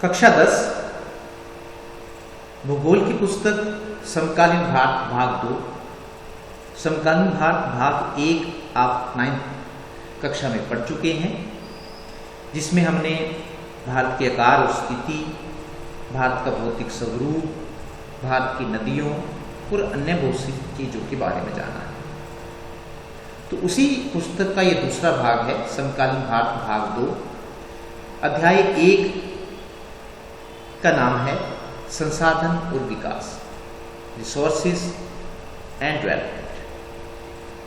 कक्षा 10 भूगोल की पुस्तक समकालीन भारत भाग 2। समकालीन भारत भाग 1 आप 9th कक्षा में पढ़ चुके हैं, जिसमें हमने भारत के आकार और स्थिति, भारत का भौतिक स्वरूप, भारत की नदियों और अन्य बहुत सी चीज़ों के बारे में जाना है। तो उसी पुस्तक का ये दूसरा भाग है, समकालीन भारत भाग 2। अध्याय 1 का नाम है संसाधन और विकास, रिसोर्सेज एंड डेवलपमेंट।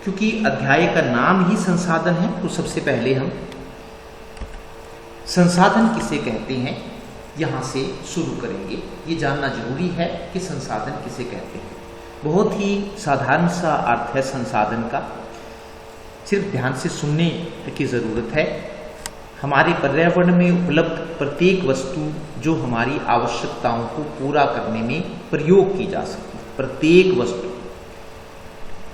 क्योंकि अध्याय का नाम ही संसाधन है, तो सबसे पहले हम संसाधन किसे कहते हैं यहाँ से शुरू करेंगे। ये जानना जरूरी है कि संसाधन किसे कहते हैं। बहुत ही साधारण सा अर्थ है संसाधन का, सिर्फ ध्यान से सुनने की ज़रूरत है। हमारे पर्यावरण में उपलब्ध प्रत्येक वस्तु जो हमारी आवश्यकताओं को पूरा करने में प्रयोग की जा सकती है, प्रत्येक वस्तु,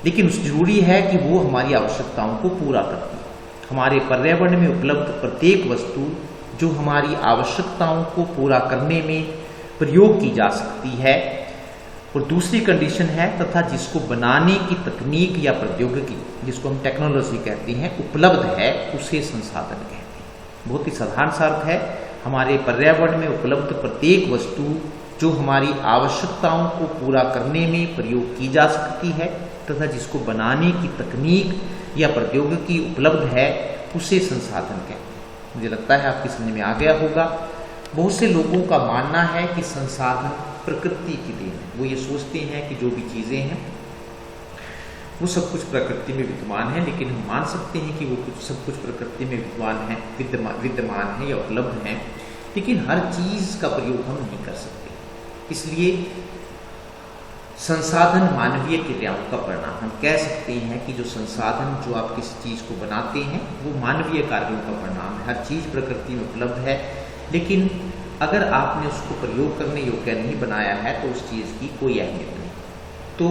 लेकिन जरूरी है कि वो हमारी आवश्यकताओं को पूरा करती है। हमारे पर्यावरण में उपलब्ध प्रत्येक वस्तु जो हमारी आवश्यकताओं को पूरा करने में प्रयोग की जा सकती है, और दूसरी कंडीशन है तथा जिसको बनाने की तकनीक या प्रौद्योगिकी, जिसको हम टेक्नोलॉजी कहते हैं, उपलब्ध है, उसे संसाधन कहते हैं। बहुत ही साधारण सा अर्थ है, हमारे पर्यावरण में उपलब्ध प्रत्येक वस्तु जो हमारी आवश्यकताओं को पूरा करने में प्रयोग की जा सकती है तथा जिसको बनाने की तकनीक या प्रौद्योगिकी उपलब्ध है, उसे संसाधन कहते हैं। मुझे लगता है आपकी समझ में आ गया होगा। बहुत से लोगों का मानना है कि संसाधन प्रकृति की देन है। वो ये सोचते हैं कि जो भी चीज़ें हैं वो सब कुछ प्रकृति में विद्यमान है, लेकिन हम मान सकते हैं कि वो सब कुछ प्रकृति में विद्यमान है या उपलब्ध है, लेकिन हर चीज़ का प्रयोग हम नहीं कर सकते। इसलिए संसाधन मानवीय क्रियाओं का परिणाम। हम कह सकते हैं कि जो संसाधन जो आप किसी चीज़ को बनाते हैं वो मानवीय कार्यों का परिणाम है। हर चीज़ प्रकृति में उपलब्ध है, लेकिन अगर आपने उसको प्रयोग करने योग्य नहीं बनाया है तो उस चीज़ की कोई अहमियत नहीं। तो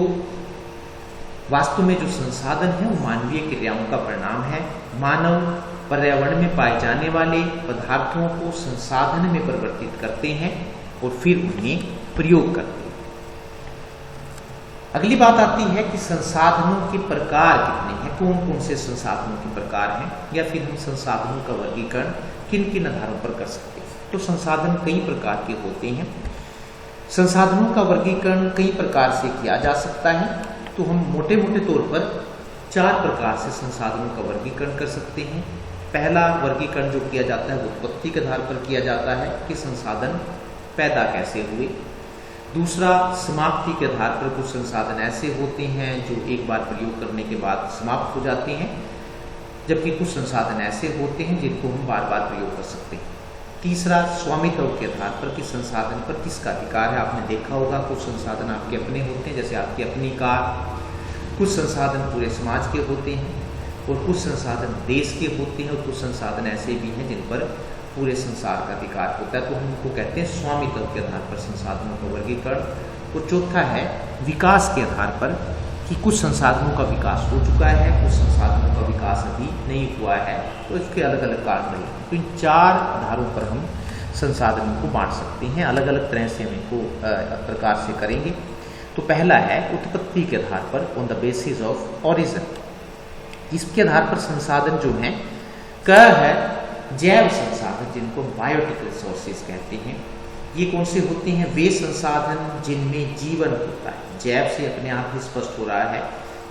वास्तव में जो संसाधन है वो मानवीय क्रियाओं का परिणाम है। मानव पर्यावरण में पाए जाने वाले पदार्थों को संसाधन में परिवर्तित करते हैं और फिर उन्हें प्रयोग करते हैं। अगली बात आती है कि संसाधनों के प्रकार कितने हैं, कौन कौन से संसाधनों के प्रकार हैं, या फिर हम संसाधनों का वर्गीकरण किन किन आधारों पर कर सकते हैं। तो संसाधन कई प्रकार के होते हैं। संसाधनों का वर्गीकरण कई प्रकार से किया जा सकता है। तो हम मोटे मोटे तौर पर 4 प्रकार से संसाधनों का वर्गीकरण कर सकते हैं। पहला वर्गीकरण जो किया जाता है वो उत्पत्ति के आधार पर किया जाता है कि संसाधन पैदा कैसे हुए। दूसरा, समाप्ति के आधार पर कुछ संसाधन ऐसे होते हैं जो एक बार प्रयोग करने के बाद समाप्त हो जाते हैं, जबकि कुछ संसाधन ऐसे होते हैं जिनको हम बार बार प्रयोग कर सकते हैं। तीसरा, स्वामित्व के आधार पर कि संसाधन पर किसका अधिकार है। आपने देखा होगा कुछ संसाधन आपके अपने होते हैं, जैसे आपकी अपनी कार, कुछ संसाधन पूरे समाज के होते हैं, और कुछ संसाधन देश के होते हैं, और कुछ संसाधन ऐसे भी हैं जिन पर पूरे संसार का अधिकार होता है। तो हम उनको कहते हैं स्वामित्व के आधार पर संसाधनों का वर्गीकरण। और चौथा है विकास के आधार पर कि कुछ संसाधनों का विकास हो चुका है, कुछ संसाधनों का विकास अभी नहीं हुआ है, तो इसके अलग अलग कारण रहे। तो इन 4 आधारों पर हम संसाधनों को बांट सकते हैं। अलग अलग तरह से हम इनको प्रकार से करेंगे। तो पहला है उत्पत्ति के आधार पर, on the basis of origin. इसके आधार पर संसाधन जो हैं क है जैव संसाधन, जिनको बायोटिक रिसोर्सेज कहते हैं। ये कौन से होते हैं? वे संसाधन जिनमें जीवन होता है। जैव से अपने आप ही स्पष्ट हो रहा है,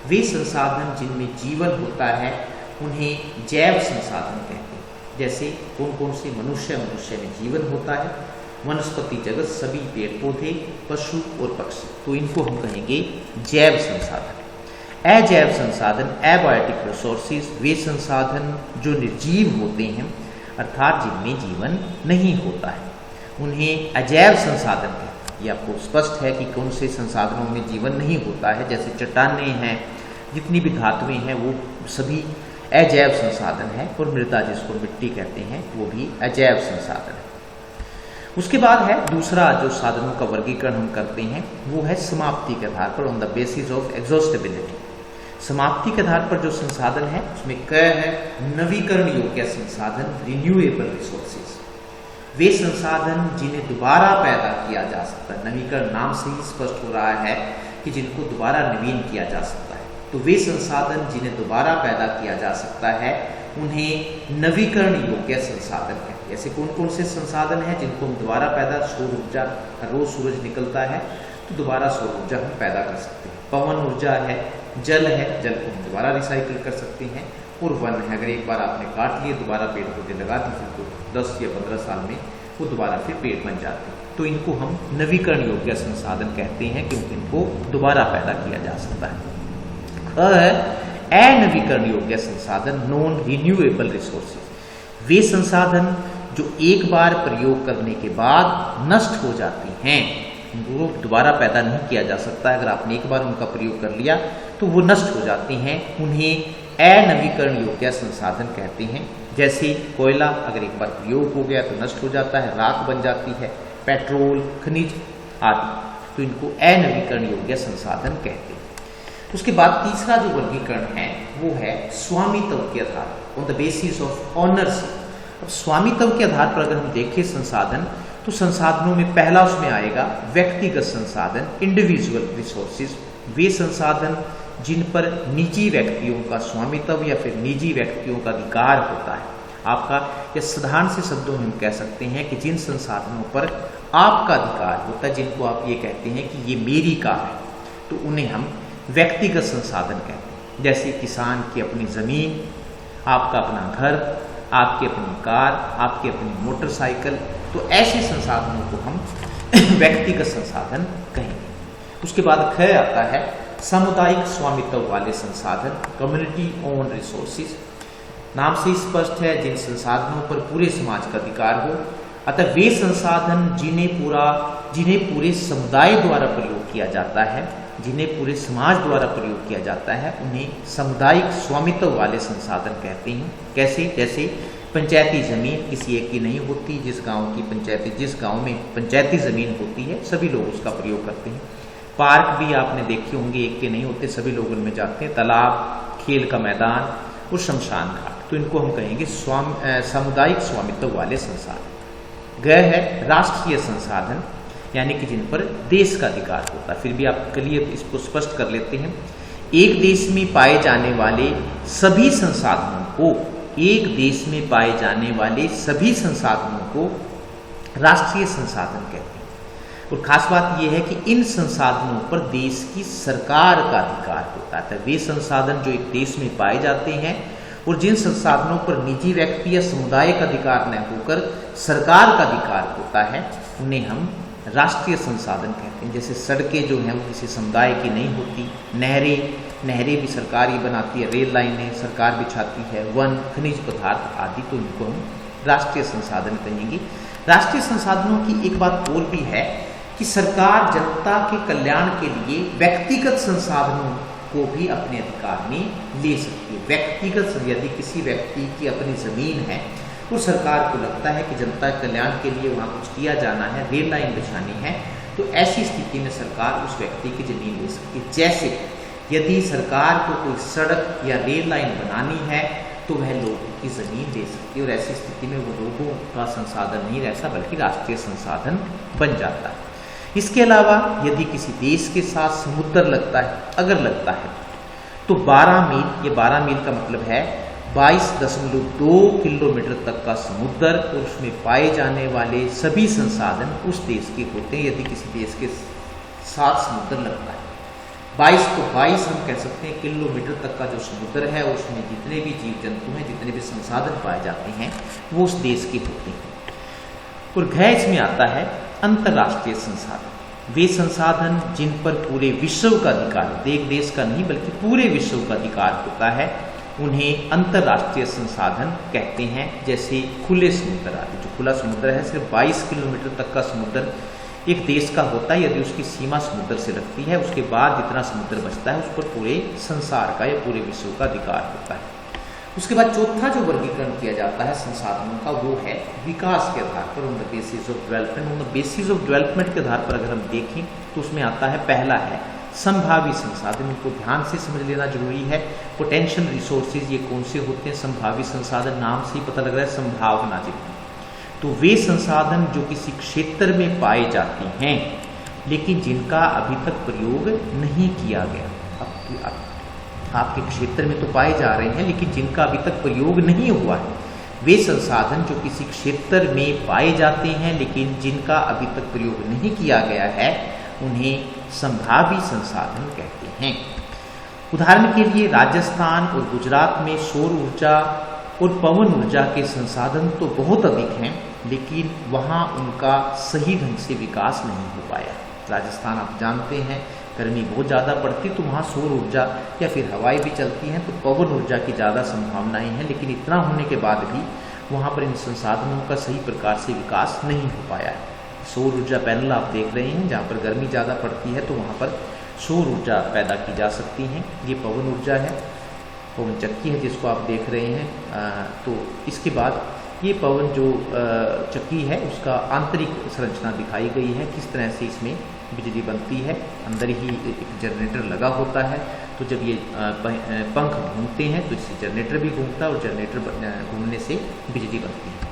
वे संसाधन जिनमें जीवन होता है उन्हें जैव संसाधन कहते हैं। जैसे कौन कौन से? मनुष्य में जीवन होता है, वनस्पति जगत, सभी पेड़ पौधे, पशु और पक्षी, तो इनको हम कहेंगे जैव संसाधन। अजैव संसाधन, एबायोटिक रिसोर्सेज, वे संसाधन जो निर्जीव होते हैं, अर्थात जिनमें जीवन नहीं होता है, उन्हें अजैव संसाधन कहते हैं। ये आपको स्पष्ट है कि कौन से संसाधनों में जीवन नहीं होता है। जैसे चट्टानें हैं, जितनी भी धातुएं हैं, वो सभी अजैव संसाधन है। और मृदा, जिसको मिट्टी कहते हैं, वो भी अजैव संसाधन है। उसके बाद है दूसरा जो साधनों का वर्गीकरण हम करते हैं वो है समाप्ति के आधार पर, on the basis of exhaustibility. समाप्ति के आधार पर जो संसाधन है उसमें क है नवीकरण योग्य संसाधन, रिन्यूएबल रिसोर्सेज। वे संसाधन जिन्हें दोबारा पैदा किया जा सकता है, नवीकरण नाम से ही स्पष्ट हो रहा है कि जिनको दोबारा नवीन किया जा सकता है, तो वे संसाधन जिन्हें दोबारा पैदा किया जा सकता है उन्हें नवीकरण योग्य संसाधन है। ऐसे कौन कौन से संसाधन हैं जिनको हम दोबारा पैदा, सौर ऊर्जा, रोज सूरज निकलता है तो दोबारा सौर ऊर्जा हम पैदा कर सकते हैं, पवन ऊर्जा है, जल है, जल को हम दोबारा रिसाइकिल कर सकते हैं, और वन है, अगर एक बार आपने काट लिए दोबारा पेड़ पौधे लगा दिए फिर तो 10 या 15 साल में वो दोबारा फिर पेड़ बन जाते हैं, तो इनको हम नवीकरण योग्य संसाधन कहते हैं क्योंकि इनको दोबारा पैदा किया जा सकता है। अनवीकरण योग्य संसाधन, नॉन रिन्यूएबल रिसोर्सेज, वे संसाधन जो एक बार प्रयोग करने के बाद नष्ट हो जाती हैं, उनको दोबारा पैदा नहीं किया जा सकता है, अगर आपने एक बार उनका प्रयोग कर लिया तो वो नष्ट हो जाते हैं, उन्हें अनवीकरण योग्य संसाधन कहते हैं। जैसे कोयला अगर एक बार प्रयोग हो गया तो नष्ट हो जाता है, राख बन जाती है, पेट्रोल, खनिज आदि, तो इनको अनवीकरण योग्य संसाधन कहते हैं। उसके बाद तीसरा जो वर्गीकरण है वो है स्वामित्व के आधार, on the basis of ownership. अब स्वामित्व के आधार पर अगर हम देखें संसाधन, तो संसाधनों में पहला उसमें आएगा व्यक्तिगत संसाधन, इंडिविजुअल रिसोर्सेज, वे संसाधन जिन पर निजी व्यक्तियों का स्वामित्व या फिर निजी व्यक्तियों का अधिकार होता है आपका, या साधारण से शब्दों में हम कह सकते हैं कि जिन संसाधनों पर आपका अधिकार होता है, जिनको आप ये कहते हैं कि ये मेरी का है, तो उन्हें हम व्यक्तिगत संसाधन कहते हैं। जैसे किसान की अपनी जमीन, आपका अपना घर, आपकी अपनी कार, आपकी अपनी मोटरसाइकिल, तो ऐसे संसाधनों को हम व्यक्तिगत संसाधन कहेंगे। उसके बाद ख आता है सामुदायिक स्वामित्व वाले संसाधन, कम्युनिटी ओन रिसोर्सेज। नाम से स्पष्ट है जिन संसाधनों पर पूरे समाज का अधिकार हो, अतः वे संसाधन जिन्हें पूरे समुदाय द्वारा प्रयोग किया जाता है, जिन्हें पूरे समाज द्वारा प्रयोग किया जाता है, उन्हें सामुदायिक स्वामित्व वाले संसाधन कहते हैं। कैसे? जैसे पंचायती जमीन किसी एक की नहीं होती, जिस गांव में पंचायती जमीन होती है सभी लोग उसका प्रयोग करते हैं। पार्क भी आपने देखे होंगे, एक के नहीं होते, सभी लोग उनमें जाते हैं। तालाब, खेल का मैदान और शमशान घाट, तो इनको हम कहेंगे सामुदायिक स्वामित्व वाले संसाधन। ग है राष्ट्रीय संसाधन, यानी कि जिन पर देश का अधिकार होता है। फिर भी आपके लिए इसको स्पष्ट कर लेते हैं। एक देश में पाए जाने वाले सभी संसाधनों को, एक देश में पाए जाने वाले सभी संसाधनों को राष्ट्रीय संसाधन कहते हैं। और खास बात यह है कि इन संसाधनों पर देश की सरकार का अधिकार होता है। वे संसाधन जो एक देश में पाए जाते हैं और जिन संसाधनों पर निजी व्यक्ति या समुदाय का अधिकार न होकर सरकार का अधिकार होता है, उन्हें हम राष्ट्रीय संसाधन कहते हैं। जैसे सड़कें जो हैं वो किसी समुदाय की नहीं होती, नहरें भी सरकार ही बनाती है, रेल लाइनें सरकार बिछाती है, वन, खनिज पदार्थ आदि, तो इनको हम राष्ट्रीय संसाधन कहेंगे। राष्ट्रीय संसाधनों की एक बात और भी है कि सरकार जनता के कल्याण के लिए व्यक्तिगत संसाधनों को भी अपने अधिकार में ले सकती है। व्यक्तिगत, यदि किसी व्यक्ति की अपनी जमीन है तो सरकार को लगता है कि जनता के कल्याण के लिए वहाँ कुछ किया जाना है, रेल लाइन बिछानी है, तो ऐसी स्थिति में सरकार उस व्यक्ति की जमीन ले सकती है। जैसे यदि सरकार को कोई सड़क या रेल लाइन बनानी है तो वह लोगों की जमीन ले सकती है, और ऐसी स्थिति में वो लोगों का संसाधन नहीं रहता बल्कि राष्ट्रीय संसाधन बन जाता है। इसके अलावा यदि किसी देश के साथ समुद्र लगता है, अगर लगता है तो 12 मील, ये 12 मील का मतलब है 22.2 किलोमीटर तक का समुद्र, और उसमें पाए जाने वाले सभी संसाधन उस देश के होते हैं यदि किसी देश के साथ समुद्र लगता है। 22 हम कह सकते हैं किलोमीटर तक का जो समुद्र है उसमें जितने भी जीव जंतु हैं, जितने भी संसाधन पाए जाते हैं वो उस देश के होते हैं। और घ इसमें आता है अंतर्राष्ट्रीय संसाधन, वे संसाधन जिन पर पूरे विश्व का अधिकार, एक देश का नहीं बल्कि पूरे विश्व का अधिकार होता है, उन्हें अंतर्राष्ट्रीय संसाधन कहते हैं। जैसे खुले समुद्र आदि, जो खुला समुद्र है सिर्फ 22 किलोमीटर तक का समुद्र एक देश का होता है, यदि उसकी सीमा समुद्र से लगती है उसके बाद जितना समुद्र बचता है उस पर पूरे संसार का या पूरे विश्व का अधिकार होता है। उसके बाद चौथा जो वर्गीकरण किया जाता है संसाधनों का वो है विकास के आधार पर, on the basis of development. On the basis of development के आधार पर अगर हम देखें तो उसमें आता है, पहला है संभावी संसाधन, को ध्यान से समझ लेना जरूरी है। पोटेंशियल रिसोर्सेज ये कौन से होते हैं? संभावी संसाधन, नाम से ही पता लग रहा है संभावना जितनी, तो वे संसाधन जो किसी क्षेत्र में पाए जाते हैं लेकिन जिनका अभी तक प्रयोग नहीं किया गया, आपके क्षेत्र में तो पाए जा रहे हैं लेकिन जिनका अभी तक प्रयोग नहीं हुआ है, वे संसाधन जो किसी क्षेत्र में पाए जाते हैं लेकिन जिनका अभी तक प्रयोग नहीं किया गया है, उन्हें संभावी संसाधन कहते हैं। उदाहरण के लिए राजस्थान और गुजरात में सौर ऊर्जा और पवन ऊर्जा के संसाधन तो बहुत अधिक हैं लेकिन वहाँ उनका सही ढंग से विकास नहीं हो पाया। राजस्थान आप जानते हैं गर्मी बहुत ज़्यादा पड़ती तो वहाँ सौर ऊर्जा या फिर हवाएं भी चलती हैं तो पवन ऊर्जा की ज़्यादा संभावनाएं हैं, लेकिन इतना होने के बाद भी वहाँ पर इन संसाधनों का सही प्रकार से विकास नहीं हो पाया है। सौर ऊर्जा पैनल आप देख रहे हैं, जहाँ पर गर्मी ज़्यादा पड़ती है तो वहाँ पर सौर ऊर्जा पैदा की जा सकती है। ये पवन ऊर्जा है, पवन चक्की है जिसको आप देख रहे हैं। तो इसके बाद ये पवन जो चक्की है उसका आंतरिक संरचना दिखाई गई है, किस तरह से इसमें बिजली बनती है। अंदर ही एक जनरेटर लगा होता है, तो जब ये पंख घूमते हैं तो इससे जनरेटर भी घूमता है और जनरेटर घूमने से बिजली बनती है।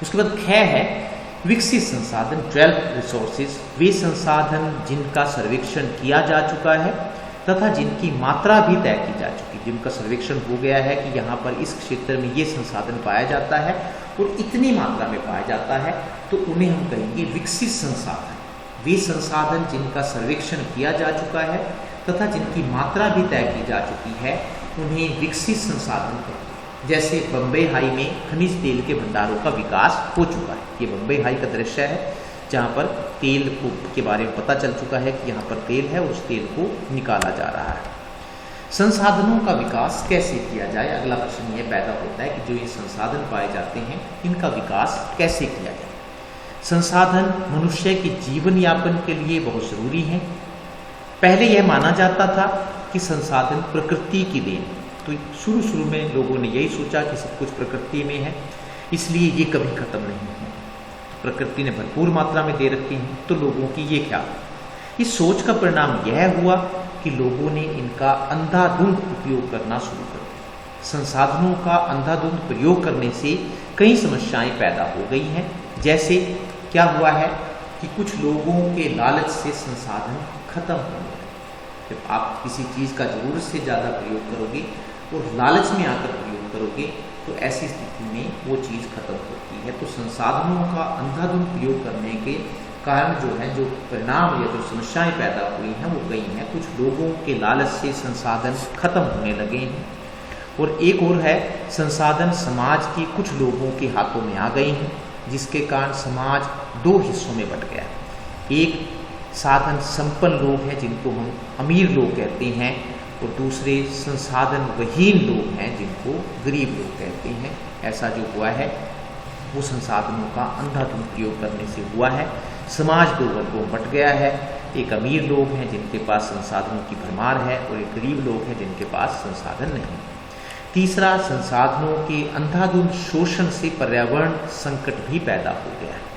उसके बाद ख है विकसित संसाधन, डेवलप्ड रिसोर्सेज, वे संसाधन जिनका सर्वेक्षण किया जा चुका है तथा जिनकी मात्रा भी तय की जा चुकी है, जिनका सर्वेक्षण हो गया है कि यहाँ पर इस क्षेत्र में ये संसाधन पाया जाता है और इतनी मात्रा में पाया जाता है, तो उन्हें हम कहेंगे विकसित संसाधन। वे संसाधन जिनका सर्वेक्षण किया जा चुका है तथा जिनकी मात्रा भी तय की जा चुकी है, उन्हें विकसित संसाधन कहते हैं। जैसे बम्बई हाई में खनिज तेल के भंडारों का विकास हो चुका है। ये बम्बई हाई का दृश्य है जहाँ पर तेल के बारे में पता चल चुका है कि यहाँ पर तेल है और उस तेल को निकाला जा रहा है। संसाधनों का विकास कैसे किया जाए, अगला प्रश्न ये पैदा होता है कि जो ये संसाधन पाए जाते हैं इनका विकास कैसे किया जाए। संसाधन मनुष्य के जीवन यापन के लिए बहुत ज़रूरी हैं। पहले यह माना जाता था कि संसाधन प्रकृति की देन, तो शुरू में लोगों ने यही सोचा कि सब कुछ प्रकृति में है इसलिए ये कभी खत्म नहीं है, प्रकृति ने भरपूर मात्रा में दे रखी हैं, तो लोगों की ये ख्याल। इस सोच का परिणाम यह हुआ कि लोगों ने इनका अंधाधुंध उपयोग करना शुरू कर दिया। संसाधनों का अंधाधुंध प्रयोग करने से कई समस्याएं पैदा हो गई हैं। जैसे क्या हुआ है कि कुछ लोगों के लालच से संसाधन खत्म होने लगे। जब आप किसी चीज़ का ज़रूरत से ज़्यादा प्रयोग करोगे और लालच में आकर प्रयोग करोगे तो ऐसी स्थिति में वो चीज़ खत्म होती है। तो संसाधनों का अंधाधुंध प्रयोग करने के कारण जो है, जो परिणाम या जो समस्याएं पैदा हुई हैं वो कई हैं। कुछ लोगों के लालच से संसाधन खत्म होने लगे हैं और एक और है संसाधन समाज के कुछ लोगों के हाथों में आ गए हैं, जिसके कारण समाज दो हिस्सों में बंट गया। एक साधन संपन्न लोग हैं जिनको हम अमीर लोग कहते हैं और दूसरे संसाधन विहीन लोग हैं जिनको गरीब लोग कहते हैं। ऐसा जो हुआ है वो संसाधनों का अंधाधुंध प्रयोग करने से हुआ है। समाज दो वर्गों में बंट गया है। एक अमीर लोग हैं जिनके पास संसाधनों की भरमार है और एक गरीब लोग हैं जिनके पास संसाधन नहीं। तीसरा, संसाधनों के अंधाधुंध शोषण से पर्यावरण संकट भी पैदा हो गया है।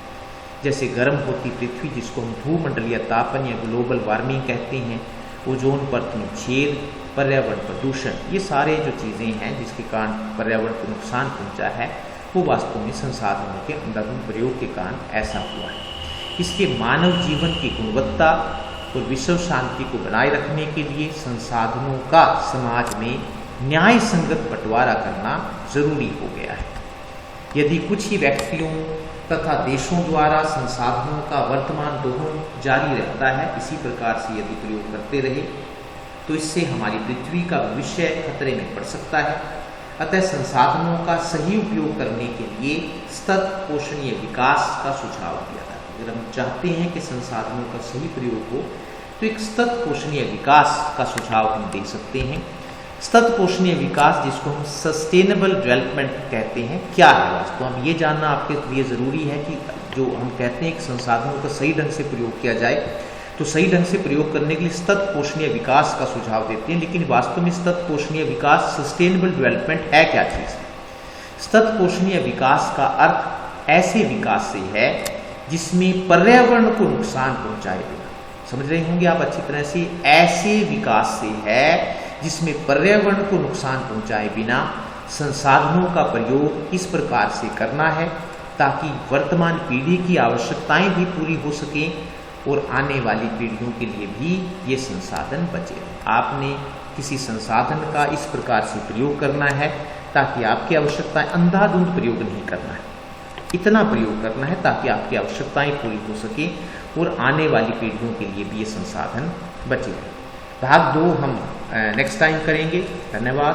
जैसे गर्म होती पृथ्वी जिसको हम भूमंडलीय तापन या ग्लोबल वार्मिंग कहते हैं, ओजोन परत में छेद, पर्यावरण प्रदूषण, ये सारे जो चीज़ें हैं जिसके कारण पर्यावरण को नुकसान पहुंचा है वो वास्तव में संसाधनों के अंधाधुंध प्रयोग के कारण ऐसा हुआ है। इसके मानव जीवन की गुणवत्ता और विश्व शांति को बनाए रखने के लिए संसाधनों का समाज में न्याय संगत बंटवारा करना जरूरी हो गया है। यदि कुछ ही व्यक्तियों तथा देशों द्वारा संसाधनों का वर्तमान दोहन जारी रहता है, इसी प्रकार से यदि प्रयोग करते रहे तो इससे हमारी पृथ्वी का भविष्य खतरे में पड़ सकता है। अतः संसाधनों का सही उपयोग करने के लिए सतत पोषणीय विकास का सुझाव दिया था। अगर हम चाहते हैं कि संसाधनों का सही प्रयोग हो तो एक सतत पोषणीय विकास का सुझाव हम दे सकते हैं। सतत पोषणीय विकास जिसको हम सस्टेनेबल डेवलपमेंट कहते हैं, क्या है वास्तव में ये जानना आपके लिए ज़रूरी है कि जो हम कहते हैं कि संसाधनों का सही ढंग से प्रयोग किया जाए, तो सही ढंग से प्रयोग करने के लिए सतत पोषणीय विकास का सुझाव देते हैं। लेकिन वास्तव में सतत पोषणीय विकास, सस्टेनेबल डेवलपमेंट है क्या चीज़? सतत पोषणीय विकास का अर्थ ऐसे विकास से है जिसमें पर्यावरण को नुकसान पहुंचाए बिना, समझ रहे होंगे आप अच्छी तरह से, ऐसे विकास से है जिसमें पर्यावरण को नुकसान पहुंचाए बिना संसाधनों का प्रयोग इस प्रकार से करना है ताकि वर्तमान पीढ़ी की आवश्यकताएं भी पूरी हो सकें और आने वाली पीढ़ियों के लिए भी ये संसाधन बचे। आपने किसी संसाधन का इस प्रकार से प्रयोग करना है ताकि आपकी आवश्यकताएं, अंधाधुंध प्रयोग नहीं करना है, इतना प्रयोग करना है ताकि आपकी आवश्यकताएं पूरी हो सके और आने वाली पीढ़ियों के लिए भी ये संसाधन बचे। भाग 2 हम नेक्स्ट टाइम करेंगे। धन्यवाद।